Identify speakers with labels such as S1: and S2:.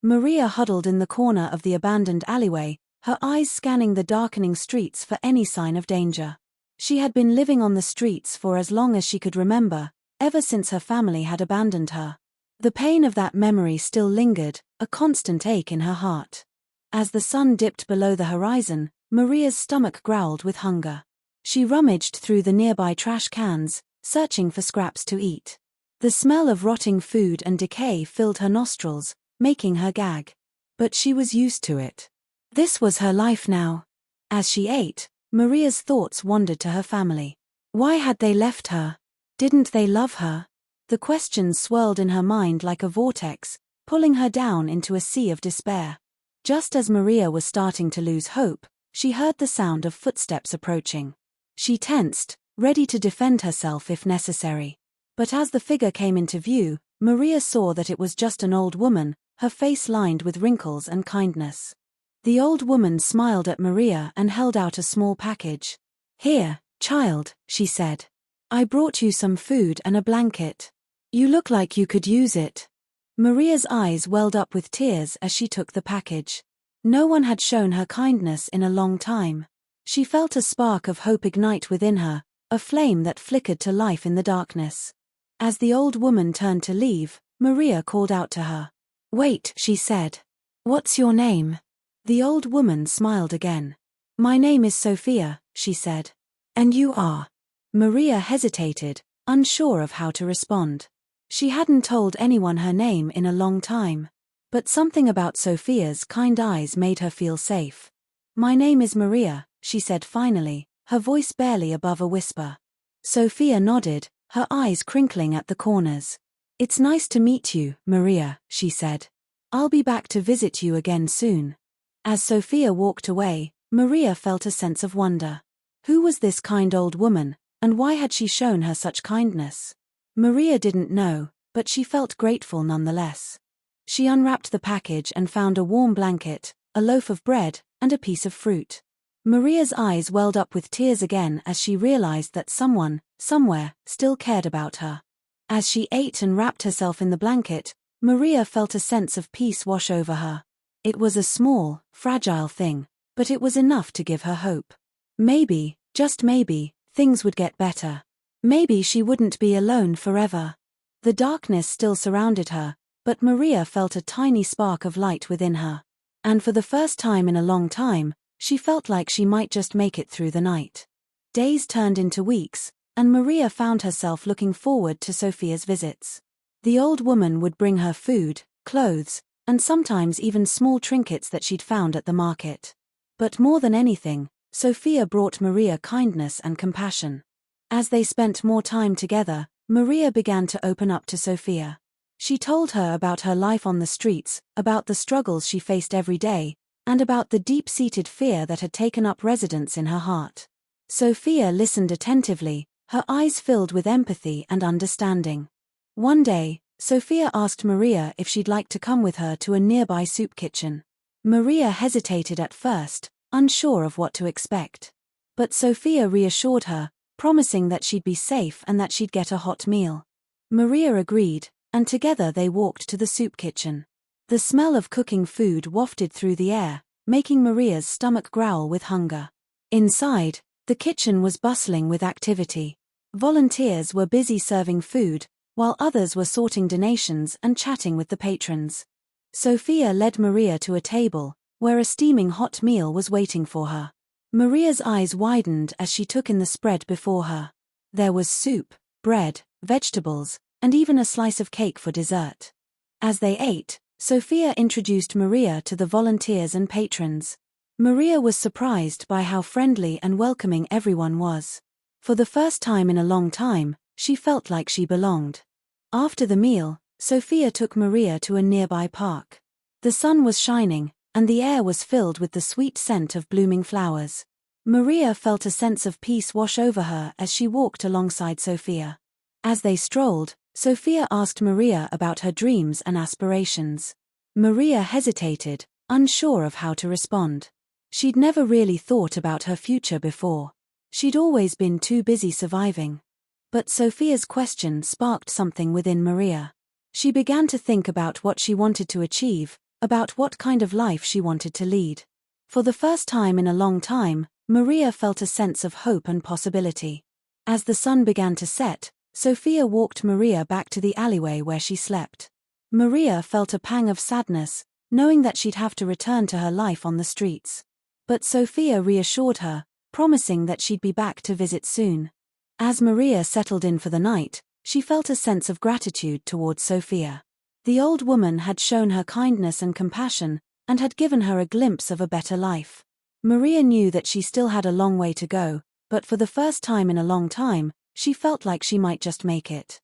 S1: Maria huddled in the corner of the abandoned alleyway, her eyes scanning the darkening streets for any sign of danger. She had been living on the streets for as long as she could remember, ever since her family had abandoned her. The pain of that memory still lingered, a constant ache in her heart. As the sun dipped below the horizon, Maria's stomach growled with hunger. She rummaged through the nearby trash cans, searching for scraps to eat. The smell of rotting food and decay filled her nostrils, making her gag. But she was used to it. This was her life now. As she ate, Maria's thoughts wandered to her family. Why had they left her? Didn't they love her? The questions swirled in her mind like a vortex, pulling her down into a sea of despair. Just as Maria was starting to lose hope, she heard the sound of footsteps approaching. She tensed, ready to defend herself if necessary. But as the figure came into view, Maria saw that it was just an old woman, her face lined with wrinkles and kindness. The old woman smiled at Maria and held out a small package. "Here, child," she said. "I brought you some food and a blanket. You look like you could use it." Maria's eyes welled up with tears as she took the package. No one had shown her kindness in a long time. She felt a spark of hope ignite within her, a flame that flickered to life in the darkness. As the old woman turned to leave, Maria called out to her. "Wait," she said. "What's your name?" The old woman smiled again. "My name is Sophia," she said. "And you are?" Maria hesitated, unsure of how to respond. She hadn't told anyone her name in a long time. But something about Sophia's kind eyes made her feel safe. "My name is Maria," she said finally, her voice barely above a whisper. Sophia nodded, her eyes crinkling at the corners. "It's nice to meet you, Maria," she said. "I'll be back to visit you again soon." As Sophia walked away, Maria felt a sense of wonder. Who was this kind old woman, and why had she shown her such kindness? Maria didn't know, but she felt grateful nonetheless. She unwrapped the package and found a warm blanket, a loaf of bread, and a piece of fruit. Maria's eyes welled up with tears again as she realized that someone, somewhere, still cared about her. As she ate and wrapped herself in the blanket, Maria felt a sense of peace wash over her. It was a small, fragile thing, but it was enough to give her hope. Maybe, just maybe, things would get better. Maybe she wouldn't be alone forever. The darkness still surrounded her, but Maria felt a tiny spark of light within her. And for the first time in a long time, she felt like she might just make it through the night. Days turned into weeks, and Maria found herself looking forward to Sophia's visits. The old woman would bring her food, clothes, and sometimes even small trinkets that she'd found at the market. But more than anything, Sophia brought Maria kindness and compassion. As they spent more time together, Maria began to open up to Sophia. She told her about her life on the streets, about the struggles she faced every day, and about the deep-seated fear that had taken up residence in her heart. Sophia listened attentively, her eyes filled with empathy and understanding. One day, Sophia asked Maria if she'd like to come with her to a nearby soup kitchen. Maria hesitated at first, unsure of what to expect. But Sophia reassured her, promising that she'd be safe and that she'd get a hot meal. Maria agreed, and together they walked to the soup kitchen. The smell of cooking food wafted through the air, making Maria's stomach growl with hunger. Inside, the kitchen was bustling with activity. Volunteers were busy serving food, while others were sorting donations and chatting with the patrons. Sophia led Maria to a table, where a steaming hot meal was waiting for her. Maria's eyes widened as she took in the spread before her. There was soup, bread, vegetables, and even a slice of cake for dessert. As they ate, Sophia introduced Maria to the volunteers and patrons. Maria was surprised by how friendly and welcoming everyone was. For the first time in a long time, she felt like she belonged. After the meal, Sophia took Maria to a nearby park. The sun was shining, and the air was filled with the sweet scent of blooming flowers. Maria felt a sense of peace wash over her as she walked alongside Sophia. As they strolled, Sophia asked Maria about her dreams and aspirations. Maria hesitated, unsure of how to respond. She'd never really thought about her future before. She'd always been too busy surviving. But Sophia's question sparked something within Maria. She began to think about what she wanted to achieve, about what kind of life she wanted to lead. For the first time in a long time, Maria felt a sense of hope and possibility. As the sun began to set, Sophia walked Maria back to the alleyway where she slept. Maria felt a pang of sadness, knowing that she'd have to return to her life on the streets. But Sophia reassured her, promising that she'd be back to visit soon. As Maria settled in for the night, she felt a sense of gratitude towards Sophia. The old woman had shown her kindness and compassion, and had given her a glimpse of a better life. Maria knew that she still had a long way to go, but for the first time in a long time, she felt like she might just make it.